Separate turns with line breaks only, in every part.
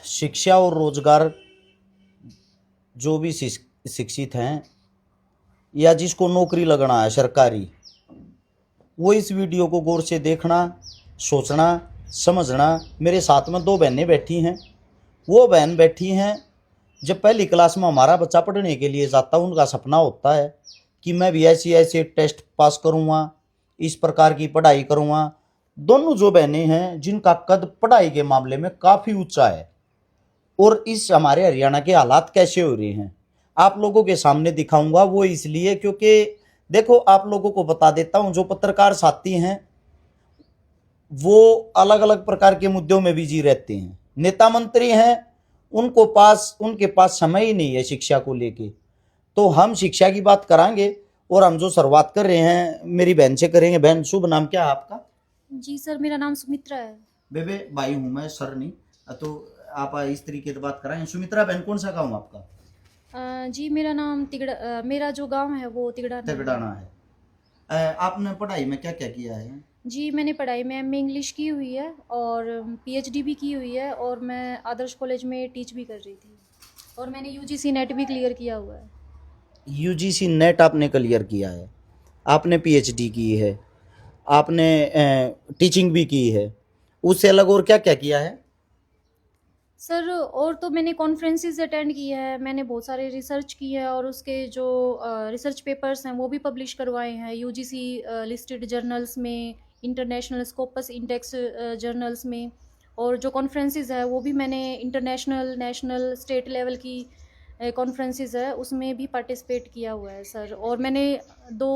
शिक्षा और रोजगार जो भी शिक्षित हैं या जिसको नौकरी लगना है सरकारी, वो इस वीडियो को गौर से देखना, सोचना, समझना। मेरे साथ में दो बहनें बैठी हैं। वो बहन बैठी हैं, जब पहली क्लास में हमारा बच्चा पढ़ने के लिए जाता है, उनका सपना होता है कि मैं भी ऐसे ऐसे टेस्ट पास करूँगा, इस प्रकार की पढ़ाई करूँगा। दोनों जो बहनें हैं जिनका कद पढ़ाई के मामले में काफ़ी ऊंचा है, और इस हमारे हरियाणा के हालात कैसे हो रहे हैं आप लोगों के सामने दिखाऊंगा। वो इसलिए क्योंकि देखो, आप लोगों को बता देता हूं, जो पत्रकार साथी हैं वो अलग अलग प्रकार के मुद्दों में बिजी रहते हैं। नेता मंत्री हैं, उनके पास समय ही नहीं है शिक्षा को लेके। तो हम शिक्षा की बात करांगे, और हम जो शुरुआत कर रहे हैं मेरी बहन से करेंगे। बहन, शुभ नाम क्या है आपका?
जी सर, मेरा नाम सुमित्रा है।
बेबे, भाई हूँ मैं, सर नहीं। तो आप इस तरीके से बात कराएं। सुमित्रा बहन, कौन सा गाँव आपका?
जी मेरा नाम मेरा जो गांव है वो तिगड़ाना है।
तिगड़ाना है। आपने पढ़ाई में क्या क्या किया है?
जी मैंने पढ़ाई में एमए इंग्लिश की हुई है और पीएचडी भी की हुई है, और मैं आदर्श कॉलेज में टीच भी कर रही थी, और मैंने यूजीसी नेट भी क्लियर किया हुआ है।
यूजीसी नेट आपने क्लियर किया है, आपने पीएचडी की है, आपने टीचिंग भी की है। उससे अलग और क्या क्या किया है?
सर और तो मैंने कॉन्फ्रेंसेस अटेंड की है, मैंने बहुत सारे रिसर्च की है, और उसके जो रिसर्च पेपर्स हैं वो भी पब्लिश करवाए हैं यूजीसी लिस्टेड जर्नल्स में, इंटरनेशनल स्कोपस इंडेक्स जर्नल्स में। और जो कॉन्फ्रेंसेस है वो भी मैंने इंटरनेशनल, नेशनल, स्टेट लेवल की कॉन्फ्रेंसेस है उसमें भी पार्टिसिपेट किया हुआ है सर। और मैंने 2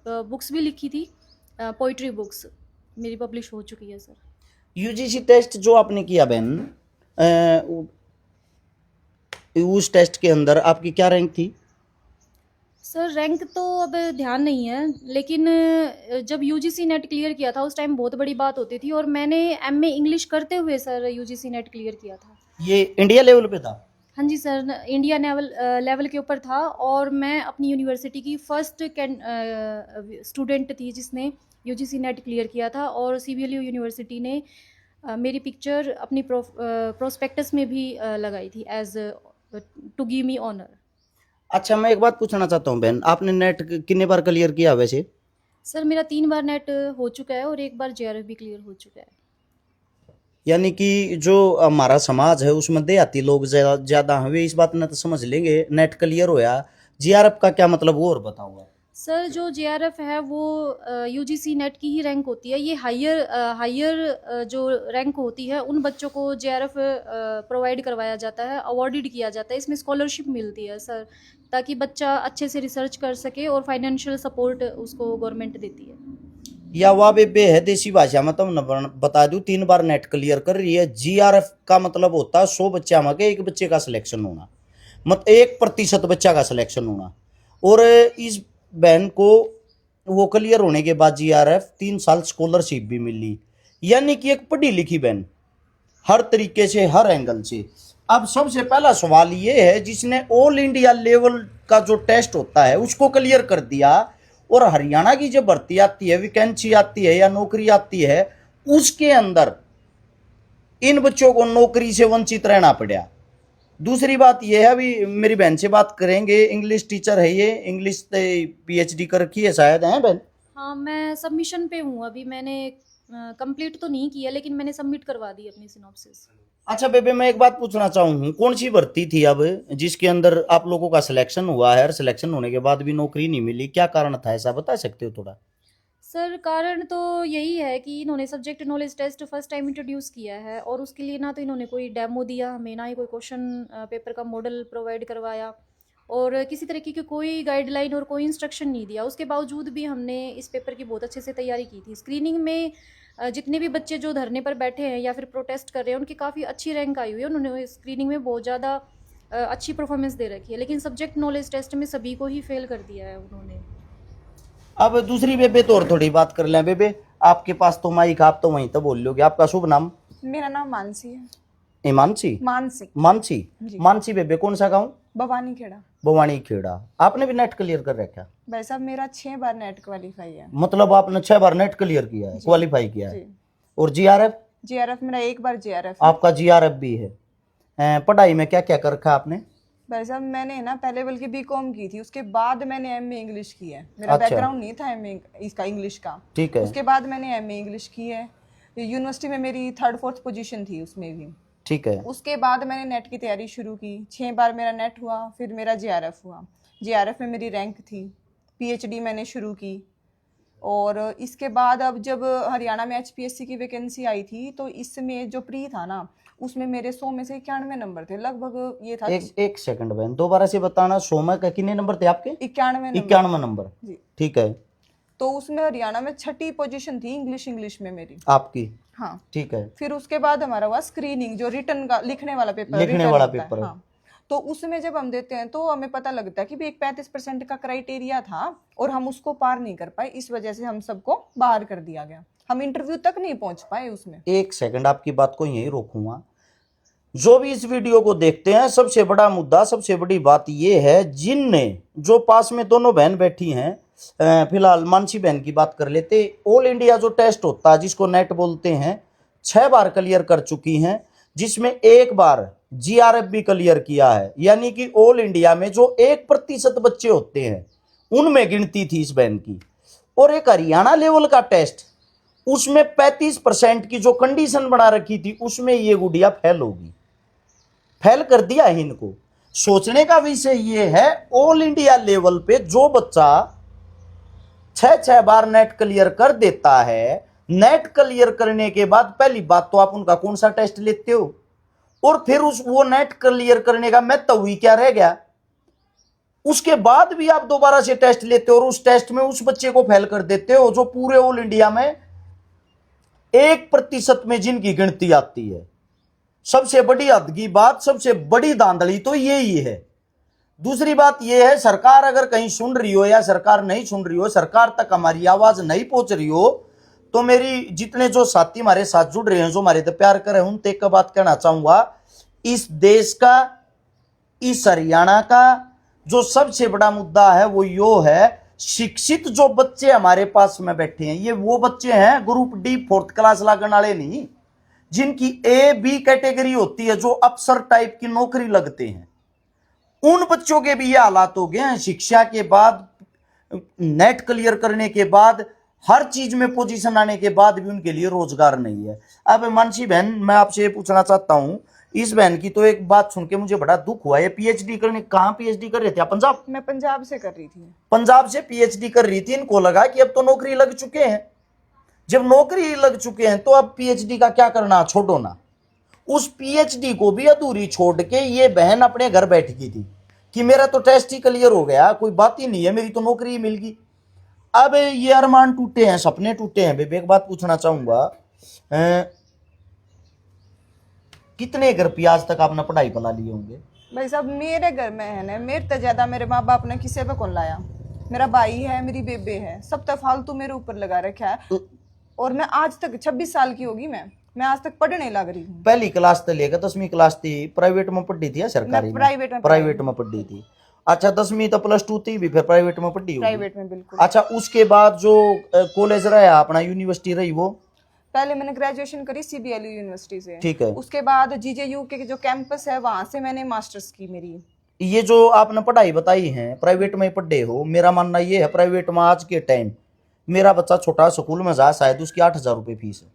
बुक्स भी लिखी थी, पोइट्री बुक्स मेरी पब्लिश हो चुकी है सर।
यूजीसी टेस्ट जो आपने किया बहन, उस टेस्ट के अंदर आपकी क्या रैंक थी?
सर रैंक तो अब ध्यान नहीं है, लेकिन जब यूजीसी नेट क्लियर किया था उस टाइम बहुत बड़ी बात होती थी, और मैंने एमए इंग्लिश करते हुए सर यूजीसी नेट क्लियर किया था।
ये इंडिया लेवल पे था?
हाँ जी सर, इंडिया लेवल के ऊपर था, और मैं अपनी यूनिवर्सिटी की फर्स्ट स्टूडेंट थी जिसने यूजीसी नेट क्लियर किया था। और सीबीएलयू यूनिवर्सिटी ने मेरी पिक्चर अपनी प्रोस्पेक्टस में भी लगाई थी as to give me honour.
अच्छा, मैं एक बात पूछना चाहता हूँ बहन, आपने नेट कितने बार क्लियर किया वैसे?
सर मेरा 3 बार नेट हो चुका है, और 1 बार जेआरएफ भी क्लियर हो चुका है।
यानी कि जो हमारा समाज है उसमें देहाती लोग ज्यादा हैं, वे इस बात में तो समझ लेंगे नेट क्लियर होया। जीआरएफ का क्या मतलब, वो और बताऊंगा।
सर जो जेआरएफ है वो यूजीसी नेट की ही रैंक होती है। ये हायर जो रैंक होती है उन बच्चों को जेआरएफ प्रोवाइड करवाया जाता है, अवॉर्डेड किया जाता है। इसमें स्कॉलरशिप मिलती है सर, ताकि बच्चा अच्छे से रिसर्च कर सके, और फाइनेंशियल सपोर्ट उसको गवर्नमेंट देती है।
या वाह बेबे है देसी भाषा में तो बता दूं, 3 बार नेट क्लियर कर रही है। जीआरएफ का मतलब होता है 100 बच्चा में के 1 बच्चे का सिलेक्शन होना, मतलब 1% बच्चा का सिलेक्शन होना। और इस बहन को वो क्लियर होने के बाद जीआरएफ 3 साल स्कॉलरशिप भी मिली। यानी कि एक पढ़ी लिखी बहन, हर तरीके से, हर एंगल से। अब सबसे पहला सवाल ये है, जिसने ऑल इंडिया लेवल का जो टेस्ट होता है उसको क्लियर कर दिया, और हरियाणा की जो भर्ती आती है, वैकेंसी आती है या नौकरी आती है, उसके अंदर इन बच्चों को नौकरी से वंचित रहना पड़ा। दूसरी बात यह है, अभी मेरी बहन से बात करेंगे, इंग्लिश टीचर है ये, इंग्लिश पीएचडी कर रखी है शायद, है बहन?
हाँ, मैं सबमिशन पे हूँ अभी। मैंने कंप्लीट तो नहीं किया, लेकिन मैंने सबमिट करवा दी अपनी सिनॉप्सिस।
अच्छा बेबे, मैं एक बात पूछना चाहूँ, कौन सी भर्ती थी अब जिसके अंदर आप लोगों का सिलेक्शन हुआ है, और सिलेक्शन होने के बाद भी नौकरी नहीं मिली? क्या कारण था, ऐसा बता सकते हो थोड़ा?
सर कारण तो यही है कि इन्होंने subject knowledge test first time introduce किया है, और उसके लिए ना तो इन्होंने कोई डेमो दिया हमें, ना ही कोई क्वेश्चन पेपर का मॉडल प्रोवाइड करवाया, और किसी तरीके की कोई गाइडलाइन और कोई इंस्ट्रक्शन नहीं दिया। उसके बावजूद भी हमने इस पेपर की बहुत अच्छे से तैयारी की थी। स्क्रीनिंग में जितने भी बच्चे जो धरने पर बैठे हैं या फिर प्रोटेस्ट कर रहे हैं, उनकी काफ़ी अच्छी रैंक आई हुई है। उन्होंने स्क्रीनिंग में बहुत ज़्यादा अच्छी परफॉर्मेंस दे रखी है, लेकिन सब्जेक्ट नॉलेज टेस्ट में सभी को ही फेल कर दिया है उन्होंने।
अब दूसरी बेबे तो और थोड़ी बात कर लें। बेबे, आपके पास तो माइक, आप तो वहीं तो बोल लोगे। आपका शुभ नाम?
मेरा नाम मानसी है।
मानसी?
मानसी
मानसी?
जी।
मानसी बेबे, कौन सा गाँव?
भवानी खेड़ा।
भवानी खेड़ा। आपने भी नेट क्लियर कर रखा?
भाई साहब मेरा 6 बार नेट क्वालिफाई है।
मतलब आपने 6 बार नेट क्लियर किया है, क्वालिफाई किया है।
जी।
और जीआरएफ?
जीआरएफ मेरा 1 बार जीआरएफ
आपका जीआरएफ भी है। पढ़ाई में क्या क्या कर रखा आपने?
भाई साहब मैंने ना पहले बल्कि बीकॉम की थी, उसके बाद मैंने एमए इंग्लिश की है। मेरा
अच्छा।
बैकग्राउंड नहीं था एमए इसका इंग्लिश का।
ठीक है।
उसके बाद मैंने एमए इंग्लिश की है। यूनिवर्सिटी में मेरी 3rd-4th पोजीशन थी उसमें भी।
ठीक है।
उसके बाद मैंने नेट की तैयारी शुरू की। 6 बार मेरा नेट हुआ, फिर मेरा जेआरएफ हुआ। जेआरएफ में मेरी रैंक थी। पीएचडी मैंने शुरू की। और इसके बाद अब जब हरियाणा में एचपीएससी की वैकेंसी आई थी तो इसमें जो प्री था ना, उसमें मेरे 100 में से 91 नंबर थे लगभग। ये था
एक सेकंड बहन, दोबारा से बताना। 100 में कितने नंबर थे आपके?
91
नंबर
जी।
ठीक है।
तो उसमें हरियाणा में 6ठी पोजीशन थी इंग्लिश में मेरी।
आपकी?
हाँ।
ठीक है।
फिर उसके बाद हमारा हुआ स्क्रीनिंग, जो रिटर्न का लिखने वाला पेपर
पेपर है।
हाँ। तो उसमें जब हम देते हैं तो हमें पता लगता है कि भी एक 35% का क्राइटेरिया था और हम उसको पार नहीं कर पाए, इस वजह से हम सबको बाहर कर दिया गया। हम इंटरव्यू तक नहीं पहुंच पाए उसमें।
एक सेकंड, आपकी बात को यहीं रोकूंगा। जो भी इस वीडियो को देखते हैं, सबसे बड़ा मुद्दा, सबसे बड़ी बात यह है, जिनने जो पास में दोनों बहन बैठी हैं, फिलहाल मानसी बहन की बात कर लेते। ऑल इंडिया जो टेस्ट होता है जिसको नेट बोलते हैं, 6 बार क्लियर कर चुकी हैं, जिसमें 1 बार जीआरएफ भी क्लियर किया है। यानी कि ऑल इंडिया में जो 1% बच्चे होते हैं उनमें गिनती थी इस बहन की। और एक हरियाणा लेवल का टेस्ट, उसमें 35% की जो कंडीशन बना रखी थी, उसमें ये गुड़िया फेल होगी। फेल कर दिया है इनको। सोचने का विषय ये है, ऑल इंडिया लेवल पे जो बच्चा 6 बार नेट क्लियर कर देता है, नेट क्लियर करने के बाद पहली बात तो आप उनका कौन सा टेस्ट लेते हो, और फिर वो नेट क्लियर करने का महत्व ही क्या रह गया। उसके बाद भी आप दोबारा से टेस्ट लेते हो और उस टेस्ट में उस बच्चे को फेल कर देते हो जो पूरे ऑल इंडिया में 1% में जिनकी गिनती आती है। सबसे बड़ी हद की बात, सबसे बड़ी धांधली तो यही है। दूसरी बात यह है, सरकार अगर कहीं सुन रही हो या सरकार नहीं सुन रही हो, सरकार तक हमारी आवाज नहीं पहुंच रही हो, तो मेरी जितने जो साथी हमारे साथ जुड़ रहे हैं, जो हमारे तो प्यार कर रहे हैं, उनसे एक बात कहना चाहूंगा। इस देश का, इस हरियाणा का जो सबसे बड़ा मुद्दा है वो यो है, शिक्षित जो बच्चे हमारे पास में बैठे हैं, ये वो बच्चे हैं ग्रुप डी 4th क्लास लगने वाले नहीं, जिनकी ए बी कैटेगरी होती है, जो अफसर टाइप की नौकरी लगते हैं। उन बच्चों के भी ये हालात हो गए हैं। शिक्षा के बाद, नेट क्लियर करने के बाद, हर चीज में पोजीशन आने के बाद भी उनके लिए रोजगार नहीं है। अब मानसी बहन, मैं आपसे ये पूछना चाहता हूं, इस बहन की तो एक बात सुन के मुझे बड़ा दुख हुआ। ये पीएचडी करने, कहाँ पीएचडी कर रहे थे आप? पंजाब?
मैं पंजाब से कर रही थी।
पंजाब से पीएचडी कर रही थी। इनको लगा कि अब तो नौकरी लग चुके हैं। जब नौकरी लग चुके हैं तो अब पीएचडी का क्या करना, छोड़ो ना। उस पीएचडी को भी अधूरी छोड़ के ये बहन अपने घर बैठ गई थी कि मेरा तो टेस्ट ही क्लियर हो गया, कोई बात ही नहीं है, मेरी तो नौकरी ही मिल गई। अब ये अरमान टूटे हैं, सपने टूटे हैं। बेबे एक बात पूछना चाहूंगा, कितने घर पे आज तक आपने पढ़ाई बना लिए होंगे?
भाई साहब मेरे घर में है ना, मेरे से ज्यादा मेरे माँ बाप ने किसी पे कौन लाया। मेरा भाई है, मेरी बेबे है, सब तो फालतू मेरे ऊपर लगा रखा है। और मैं आज तक 26 साल की होगी, मैं आज तक पढ़ने लग रही हूँ।
पहली क्लास से लेकर 10वीं क्लास थी प्राइवेट में पढ़ी थी या सरकारी में? प्राइवेट में पढ़ी थी। अच्छा, 10वीं तो +2 थी भी फिर प्राइवेट में पढ़ी होगी?
प्राइवेट में, बिल्कुल।
अच्छा, उसके बाद जो कॉलेज रहा अपना, यूनिवर्सिटी रही, वो
पहले मैंने ग्रेजुएशन करी सीबीएलयू यूनिवर्सिटी से।
ठीक है।
उसके बाद जीजेयू के जो कैंपस है वहां से मैंने मास्टर्स की मेरी।
ये जो आपने पढ़ाई बताई है प्राइवेट में पढ़े हो, मेरा मानना ये है प्राइवेट में आज के टाइम, मेरा बच्चा छोटा स्कूल में जाए, शायद उसकी 8,000 रुपये फीस है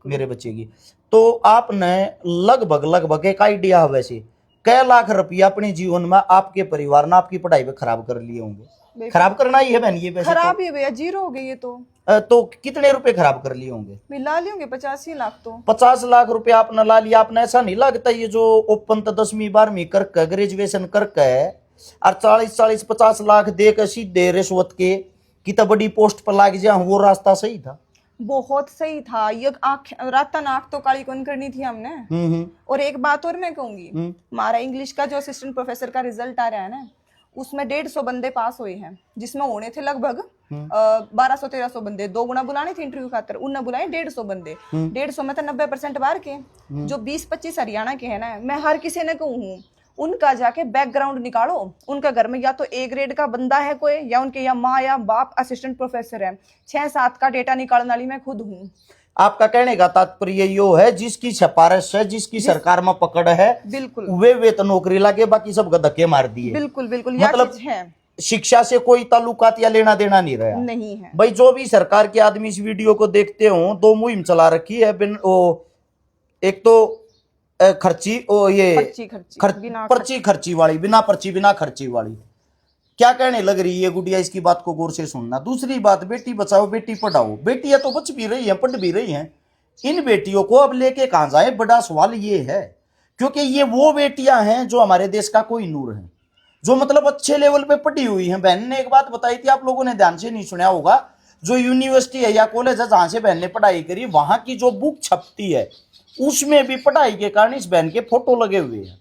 मेरे बच्चे की। तो आपने लगभग एक आइडिया है वैसे कई लाख रुपया अपने जीवन में आपके परिवार ने आपकी पढ़ाई पे खराब कर लिए होंगे। खराब करना ही है बहन, ये पैसे
खराब ही भैया, जीरो हो गई ये
तो कितने रुपए खराब कर लिए होंगे?
मिला लिए होंगे 85 लाख। तो
50 लाख रुपए आपने ला लिया। आपने ऐसा नहीं लगता ये जो ओपन तो 10वीं 12वीं करके ग्रेजुएशन करके और 40-50 लाख दे के सीधे रिश्वत के कि तो बड़ी पोस्ट पर लाग जाए, वो रास्ता सही था?
बहुत सही था। ये रात नाक तो काली कौन करनी थी हमने। और एक बात और मैं कहूंगी, हमारा इंग्लिश का जो असिस्टेंट प्रोफेसर का रिजल्ट आ रहा है ना, उसमें 150 बंदे पास हुए हैं, जिसमें होने थे लगभग 1200-1300 बंदे। 2 गुना बुलाने थे इंटरव्यू खातर, उनने बुलाए 150 बंदे। 150 में तो 90% बाहर के, जो 20-25 हरियाणा के है ना, मैं हर किसी ने कहूँ उनका जाके बैकग्राउंड निकालो। उनका घर में या तो A ग्रेड का बंदा है कोई, या उनके या माँ या बाप असिस्टेंट प्रोफेसर है। 6-7 का डेटा निकालने वाली मैं खुद हूँ।
आपका कहने का तात्पर्य यो है जिसकी सिफारिश है, जिसकी सरकार में पकड़ है,
बिल्कुल
वे तो नौकरी लागे, बाकी सब धक्के मार दिए।
बिल्कुल बिल्कुल यह
मतलब
चीज है,
शिक्षा से कोई ताल्लुकात या लेना देना नहीं रहा।
नहीं है
भाई जो भी सरकार के आदमी इस वीडियो को देखते हो, दो मुहिम चला रखी है। एक तो खर्ची ये पर्ची खर्ची वाली, बिना पर्ची बिना खर्ची वाली। क्या कहने लग रही है गुड़िया, इसकी बात को गौर से सुनना। दूसरी बात, बेटी बचाओ बेटी पढ़ाओ। बेटियां तो बच भी रही हैं, पढ़ भी रही हैं, इन बेटियों को अब लेके कहां जाए, बड़ा सवाल ये है। क्योंकि ये वो बेटियां हैं जो हमारे देश का कोई नूर है, जो मतलब अच्छे लेवल पे पढ़ी हुई हैं। बहन ने एक बात बताई थी, आप लोगों ने ध्यान से नहीं सुना होगा, जो यूनिवर्सिटी है या कॉलेज है जहां से बहन ने पढ़ाई करी, वहां की जो बुक छपती है उसमें भी पढ़ाई के कारण इस बहन के फोटो लगे हुए हैं।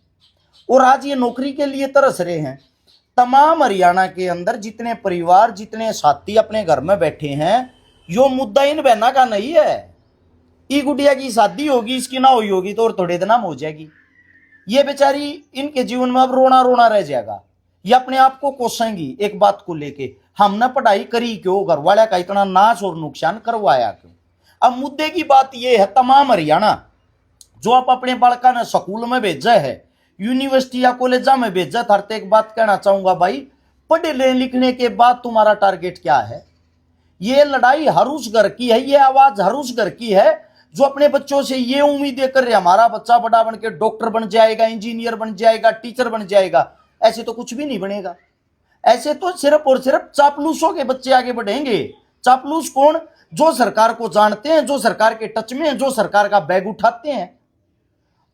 और आज ये नौकरी के लिए तरस रहे हैं। तमाम हरियाणा के अंदर जितने परिवार, जितने साथी अपने घर में बैठे हैं, यो मुद्दा इन बहना का नहीं है। ई गुड़िया की शादी होगी, इसकी ना हुई होगी तो और थोड़े दिन हो जाएगी। ये बेचारी इनके जीवन में अब रोना रोना रह जाएगा। ये अपने आप को कोसेंगी एक बात को लेके, हमने पढ़ाई करी क्यों, घर वाले का इतना नाश और नुकसान करवाया क्यों। अब मुद्दे की बात यह है, तमाम हरियाणा जो आप अपने बालका ने स्कूल में भेजा है, यूनिवर्सिटी या कॉलेज में भेजा, थारते एक बात कहना चाहूंगा भाई, पढ़ने लिखने के बाद तुम्हारा टारगेट क्या है। ये लड़ाई हर उस घर की है, ये आवाज हर उस घर की है जो अपने बच्चों से ये उम्मीदें कर रहे हैं हमारा बच्चा बड़ा बन के डॉक्टर बन जाएगा, इंजीनियर बन जाएगा, टीचर बन जाएगा। ऐसे तो कुछ भी नहीं बनेगा। ऐसे तो सिर्फ और सिर्फ चापलूसों के बच्चे आगे बढ़ेंगे। चापलूस कौन? जो सरकार को जानते हैं, जो सरकार के टच में हैं, जो सरकार का बैग उठाते हैं।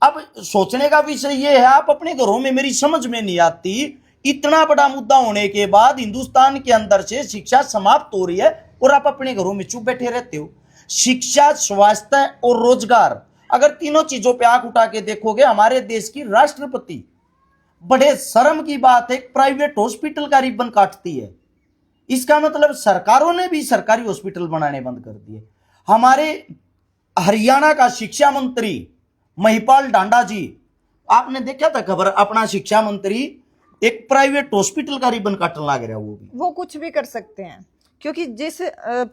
अब सोचने का विषय यह है, आप अपने घरों में, मेरी समझ में नहीं आती, इतना बड़ा मुद्दा होने के बाद हिंदुस्तान के अंदर से शिक्षा समाप्त हो रही है और आप अपने घरों में चुप बैठे रहते हो। शिक्षा, स्वास्थ्य और रोजगार, अगर तीनों चीजों पे आंख उठा के देखोगे, हमारे देश की राष्ट्रपति, बड़े शर्म की बात है, प्राइवेट हॉस्पिटल का रिबन काटती है। इसका मतलब सरकारों ने भी सरकारी हॉस्पिटल बनाने बंद कर दिए। हमारे हरियाणा का शिक्षा मंत्री महिपाल डांडा जी, आपने देखा था खबर, अपना शिक्षा मंत्री एक प्राइवेट हॉस्पिटल का रिबन काटने लग रहा है।
वो कुछ भी कर सकते हैं, क्योंकि जिस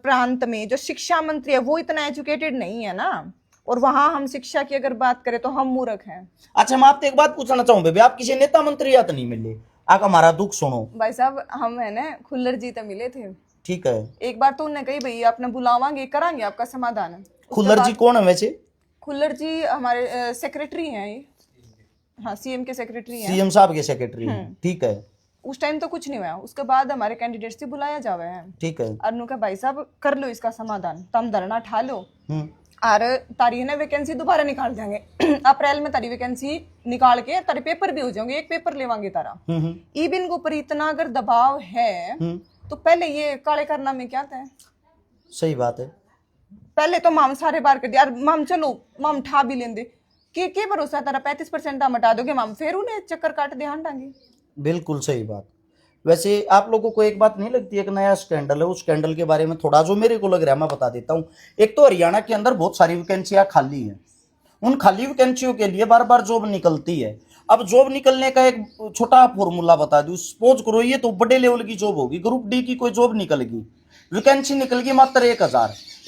प्रांत में जो शिक्षा मंत्री है वो इतना एजुकेटेड नहीं है ना, और वहां हम शिक्षा की अगर बात करें तो हम मूर्ख हैं।
अच्छा, मैं आपसे एक बात पूछना चाहूँ बेबी, आप किसी नेता मंत्री या तो नहीं मिले? आप हमारा दुख सुनो
भाई साहब, हम है ना खुल्लर जी तो मिले थे।
ठीक है,
एक बार तो उन्होंने कही भाई आपने बुलावांगे, करांगे आपका समाधान।
खुल्लर जी कौन है वैसे?
खुल्लर जी हमारे सेक्रेटरी हैं ये, हाँ सीएम के सेक्रेटरी हैं,
सीएम साहब के सेक्रेटरी हैं। ठीक है,
उस टाइम तो कुछ नहीं हुआ। उसके बाद हमारे कैंडिडेट्स से बुलाया जावे है।
ठीक है,
अनु का भाई साहब कर लो इसका समाधान, तुम धरना ठा लो और तारी ने वैकेंसी दोबारा निकाल देंगे। अप्रैल में तारी वैकेंसी निकाल के तारे पेपर भी हो जाएंगे, एक पेपर लेवांगे तारा। ईबिन के ऊपर इतना अगर दबाव है तो पहले ये काले करना में क्या था?
सही बात है।
पहले तो माम सारे बार कर दिया, माम चलो माम ठा भी लेंदे के भरोसा तारा 35% आप हटा दोगे माम, फिर उन्हें चक्कर काट दे डांगे।
बिल्कुल सही बात। वैसे आप लोगों को एक बात नहीं लगती, एक नया स्कैंडल है, उस स्कैंडल के बारे में थोड़ा जो मेरे को लग रहा है मैं बता देता हूं। एक तो हरियाणा के अंदर बहुत सारी वैकेंसियां खाली हैं, उन खाली वैकेंसियों के लिए बार बार जॉब निकलती है। अब जॉब निकलने का एक छोटा फॉर्मूला बता दूं, सपोज करो ये तो बड़े लेवल की जॉब होगी, ग्रुप डी की कोई जॉब निकल गई, वैकेंसी निकल गई मात्र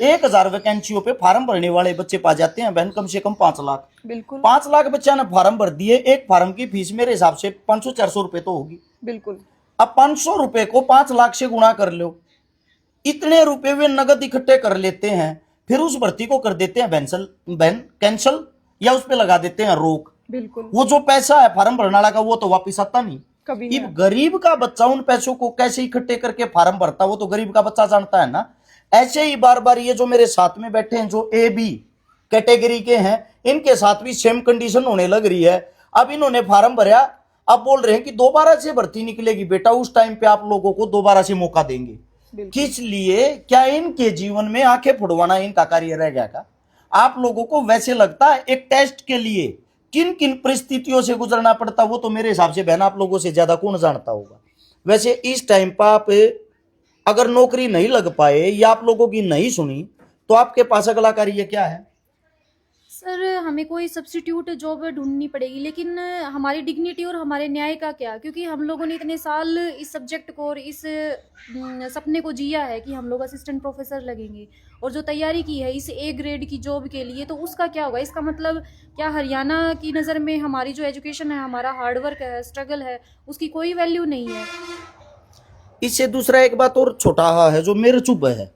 1000 वैकेंसियों पे फार्म भरने वाले बच्चे पा जाते हैं बहन, कम से कम 5 लाख।
बिल्कुल
5 लाख बच्चा ने फार्म भर दिए। एक फार्म की फीस मेरे हिसाब से 500-400 रुपए तो होगी।
बिल्कुल।
अब 500 रुपए को 5 लाख से गुणा कर लो, इतने रुपए वे नगद इकट्ठे कर लेते हैं, फिर उस भर्ती को कर देते हैं कैंसल या उस पे लगा देते हैं रोक।
बिल्कुल।
वो जो पैसा है फार्म भरने वाला का वो तो वापिस आता नहीं
कभी।
गरीब का बच्चा उन पैसों को कैसे इकट्ठे करके फार्म भरता, वो तो गरीब का बच्चा जानता है ना। ऐसे ही बार बार ये जो मेरे साथ में बैठे हैं जो ए बी कैटेगरी के हैं, इनके साथ भी सेम कंडीशन होने लग रही है। अब इन्होंने फार्म भरा, अब बोल रहे हैं कि दोबारा से भर्ती निकलेगी बेटा, उस टाइम पे आप लोगों को दोबारा से मौका देंगे। किस लिए? क्या इनके जीवन में आंखें फुड़वाना इनका कार्य रह गया का? आप लोगों को वैसे लगता है एक टेस्ट के लिए किन किन परिस्थितियों से गुजरना पड़ता, वो तो मेरे हिसाब से बहन आप लोगों से ज्यादा कौन जानता होगा। वैसे इस टाइम पर आप अगर नौकरी नहीं लग पाए या आप लोगों की नहीं सुनी तो आपके पास अगला कार्य क्या है?
सर हमें कोई सब्स्टिट्यूट जॉब ढूंढनी पड़ेगी, लेकिन हमारी डिग्निटी और हमारे न्याय का क्या, क्योंकि हम लोगों ने इतने साल इस सब्जेक्ट को और इस सपने को जिया है कि हम लोग असिस्टेंट प्रोफेसर लगेंगे, और जो तैयारी की है इस ए ग्रेड की जॉब के लिए, तो उसका क्या होगा? इसका मतलब क्या हरियाणा की नज़र में हमारी जो एजुकेशन है, हमारा हार्डवर्क है, स्ट्रगल है, उसकी कोई वैल्यू नहीं है?
इससे दूसरा एक बात और छोटा है जो मेरे चुप है,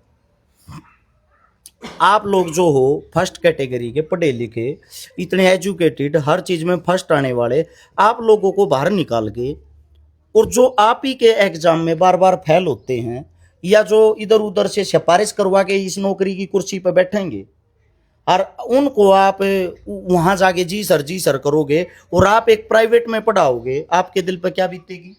आप लोग जो हो फर्स्ट कैटेगरी के पढ़े लिखे, इतने एजुकेटेड, हर चीज में फर्स्ट आने वाले, आप लोगों को बाहर निकाल के, और जो आप ही के एग्जाम में बार बार फेल होते हैं, या जो इधर उधर से सिफारिश करवा के इस नौकरी की कुर्सी पर बैठेंगे, और उनको आप वहां जाके जी सर करोगे, और आप एक प्राइवेट में पढ़ाओगे, आपके दिल पर क्या बीतेगी?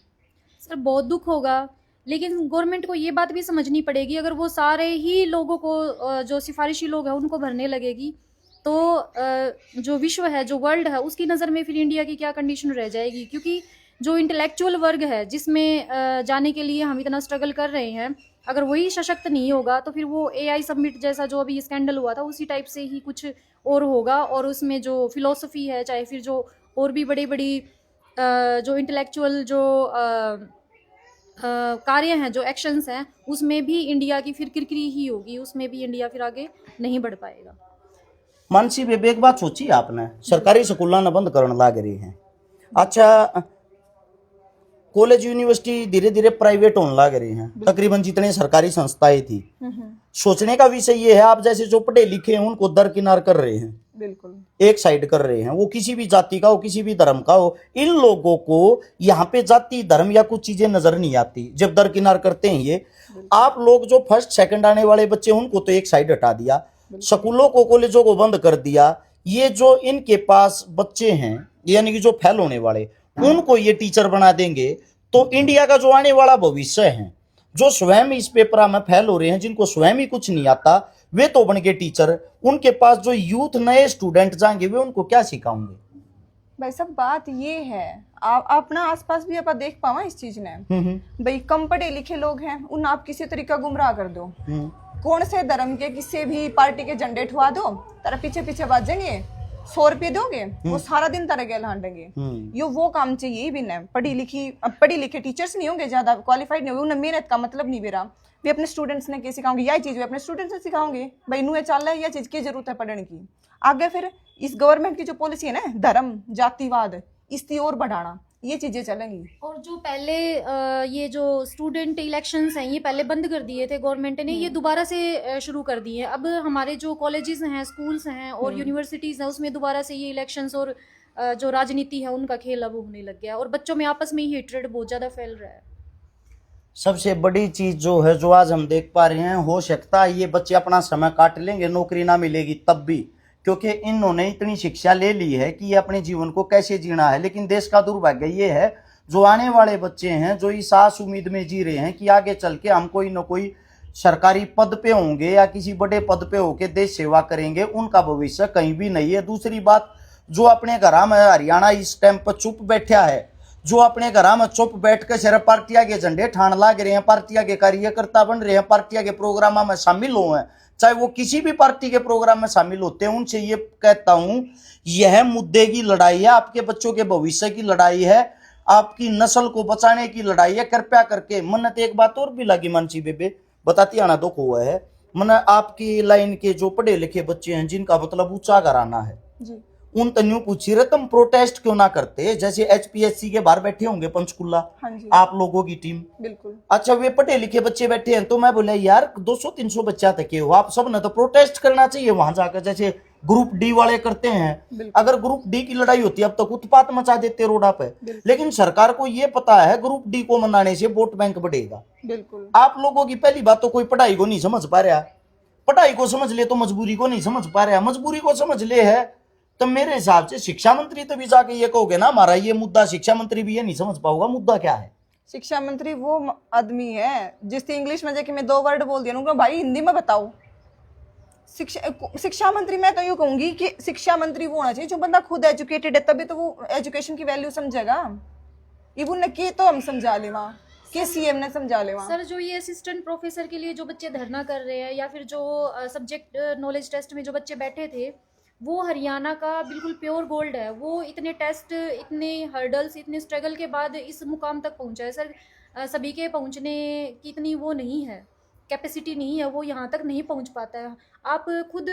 सर बहुत दुख होगा, लेकिन गवर्नमेंट को ये बात भी समझनी पड़ेगी, अगर वो सारे ही लोगों को जो सिफारिशी लोग हैं उनको भरने लगेगी, तो जो विश्व है, जो वर्ल्ड है, उसकी नज़र में फिर इंडिया की क्या कंडीशन रह जाएगी? क्योंकि जो इंटेलेक्चुअल वर्ग है, जिसमें जाने के लिए हम इतना स्ट्रगल कर रहे हैं, अगर वही सशक्त नहीं होगा तो फिर वो AI सबमिट जैसा जो अभी स्कैंडल हुआ था उसी टाइप से ही कुछ और होगा, और उसमें जो फिलोसफी है, चाहे फिर जो और भी बड़ी बड़ी जो इंटेलेक्चुअल जो कार्य हैं, जो एक्शंस हैं, उसमें भी इंडिया की फिर किरकिरी ही होगी, उसमें भी इंडिया फिर आगे नहीं बढ़ पाएगा।
मानसी बेबे एक बात सोची आपने, सरकारी स्कूल न बंद करने लग रही हैं, अच्छा कॉलेज यूनिवर्सिटी धीरे धीरे प्राइवेट होने लग रही हैं, तकरीबन जितने सरकारी संस्थाएं थी, सोचने का विषय ये है, आप जैसे जो पढ़े लिखे हैं उनको दरकिनार कर रहे हैं,
बिल्कुल
एक साइड कर रहे हैं, वो किसी भी जाति का हो, किसी भी धर्म का हो, इन लोगों को यहाँ पे जाति धर्म या कुछ चीजें नजर नहीं आती जब दरकिनार करते हैं ये। आप लोग जो फर्स्ट सेकंड आने वाले बच्चे उनको तो एक साइड हटा दिया, स्कूलों को कॉलेजों को बंद कर दिया, ये जो इनके पास बच्चे हैं यानी कि जो फेल होने वाले, उनको ये टीचर बना देंगे, तो इंडिया का जो आने वाला भविष्य है, जो स्वयं इस पेपर में फेल हो रहे हैं, जिनको स्वयं ही कुछ नहीं आता, वे तो बन के टीचर, उनके पास जो यूथ नए स्टूडेंट जाएंगे वे उनको क्या सिखाएंगे?
भाई सब बात ये है, अपना आसपास भी आप देख पावा इस चीज ने, भाई कम पढ़े लिखे लोग हैं, उन आप किसी तरीका गुमराह कर दो, कौन से धर्म के किसी भी पार्टी के झंडे ठुआ दो, तारा पीछे पीछे बाजेंगे, 100 रुपये दोगे वो सारा दिन तारा गैल हांडेंगे, यो वो काम चाहिए भी न। पढ़ी लिखे टीचर्स नहीं होंगे, ज्यादा क्वालिफाइड नहीं होंगे, उन्हें मेहनत का मतलब नहीं बेरा, वे अपने स्टूडेंट्स ने क्या सिखाओगे, यही चीज वे अपने स्टूडेंट्स ने सिखाओगे, भाई नू चल रहा है, यह चीज की जरूरत है पढ़ने की। आगे फिर इस गवर्नमेंट की जो पॉलिसी है ना, धर्म जातिवाद, इसकी ओर बढ़ाना, ये चीजें चलेंगी।
और जो पहले ये जो स्टूडेंट इलेक्शंस हैं, ये पहले बंद कर दिए थे गवर्नमेंट ने, ये दोबारा से शुरू कर दिए हैं। अब हमारे जो कॉलेजेस हैं, स्कूल्स हैं और यूनिवर्सिटीज़ हैं, उसमें दोबारा से ये इलेक्शंस और जो राजनीति है उनका खेल अब होने लग गया, और बच्चों में आपस में ही हेट्रेड बहुत ज़्यादा फैल रहा है।
सबसे बड़ी चीज जो है, जो आज हम देख पा रहे हैं, हो सकता है ये बच्चे अपना समय काट लेंगे, नौकरी ना मिलेगी तब भी, क्योंकि इन्होंने इतनी शिक्षा ले ली है कि ये अपने जीवन को कैसे जीना है। लेकिन देश का दुर्भाग्य ये है, जो आने वाले बच्चे हैं, जो इस आस उम्मीद में जी रहे हैं कि आगे चल के हम कोई न कोई सरकारी पद पे होंगे या किसी बड़े पद पे होके देश सेवा करेंगे, उनका भविष्य कहीं भी नहीं है। दूसरी बात, जो अपने घर में हरियाणा इस टाइम पर चुप बैठा है, जो अपने घर में चुप बैठ कर सिर्फ पार्टियां के झंडे ठान लाग रहे हैं, पार्टियां के कार्यकर्ता बन रहे हैं, पार्टियां के प्रोग्राम में शामिल हुए हैं, चाहे वो किसी भी पार्टी के प्रोग्राम में शामिल होते हैं, उनसे ये कहता हूं, यह मुद्दे की लड़ाई है, आपके बच्चों के भविष्य की लड़ाई है, आपकी नस्ल को बचाने की लड़ाई है। कृपया करके मन्नत एक बात और भी लगी मानसी बेबे, बताती आना दुख हुआ है, मन आपकी लाइन के जो पढ़े लिखे बच्चे हैं, जिनका मतलब ऊंचा घराना है जी, उन तन्यू पूछी रहे तुम प्रोटेस्ट क्यों ना करते, जैसे HPSC के बाहर बैठे होंगे पंचकुला, आप लोगों की टीम, बिल्कुल, अच्छा वे पढ़े लिखे बच्चे बैठे हैं, तो मैं बोला यार 200-300 बच्चा तक हो, आप सब ने तो प्रोटेस्ट करना चाहिए वहां जाकर, जैसे ग्रुप डी वाले करते हैं। अगर ग्रुप डी की लड़ाई होती अब तक उत्पात मचा देते रोडा पे, लेकिन सरकार को ये पता है ग्रुप डी को मनाने से वोट बैंक बढ़ेगा। बिल्कुल, आप लोगों की पहली बात तो कोई पढ़ाई को नहीं समझ पा रहा, पढ़ाई को समझ ले तो मजबूरी को नहीं समझ पा रहा, मजबूरी को समझ ले है तो मेरे हिसाब से शिक्षा मंत्री तो भी जाके ये कहोगे ना हमारा ये मुद्दा, शिक्षा मंत्री भी ये नहीं समझ पाओगा मुद्दा क्या है।
शिक्षा मंत्री वो आदमी है जिससे इंग्लिश में जाके मैं 2 वर्ड बोल दिया, भाई हिंदी में बताओ। शिक्षा मंत्री मैं तो यूं कहूंगी कि शिक्षा मंत्री वो होना चाहिए जो बंदा खुद एजुकेटेड है, तभी तो वो एजुकेशन की वैल्यू समझेगा। इवन ने की तो हम समझा ले वहाँ के CM ने समझा ले वहाँ।
सर जो ये असिस्टेंट प्रोफेसर के लिए जो बच्चे धरना कर रहे हैं, या फिर जो सब्जेक्ट नॉलेज टेस्ट में जो बच्चे बैठे थे, वो हरियाणा का बिल्कुल प्योर गोल्ड है। वो इतने टेस्ट, इतने हर्डल्स, इतने स्ट्रगल के बाद इस मुकाम तक पहुंचा है सर। सभी के पहुंचने की इतनी वो नहीं है, कैपेसिटी नहीं है, वो यहाँ तक नहीं पहुंच पाता है। आप खुद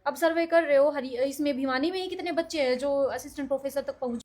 अब सर्वे कर रहे हो, इसमें भिवानी में ही कितने बच्चे हैं जो असिस्टेंट प्रोफेसर तक पहुंच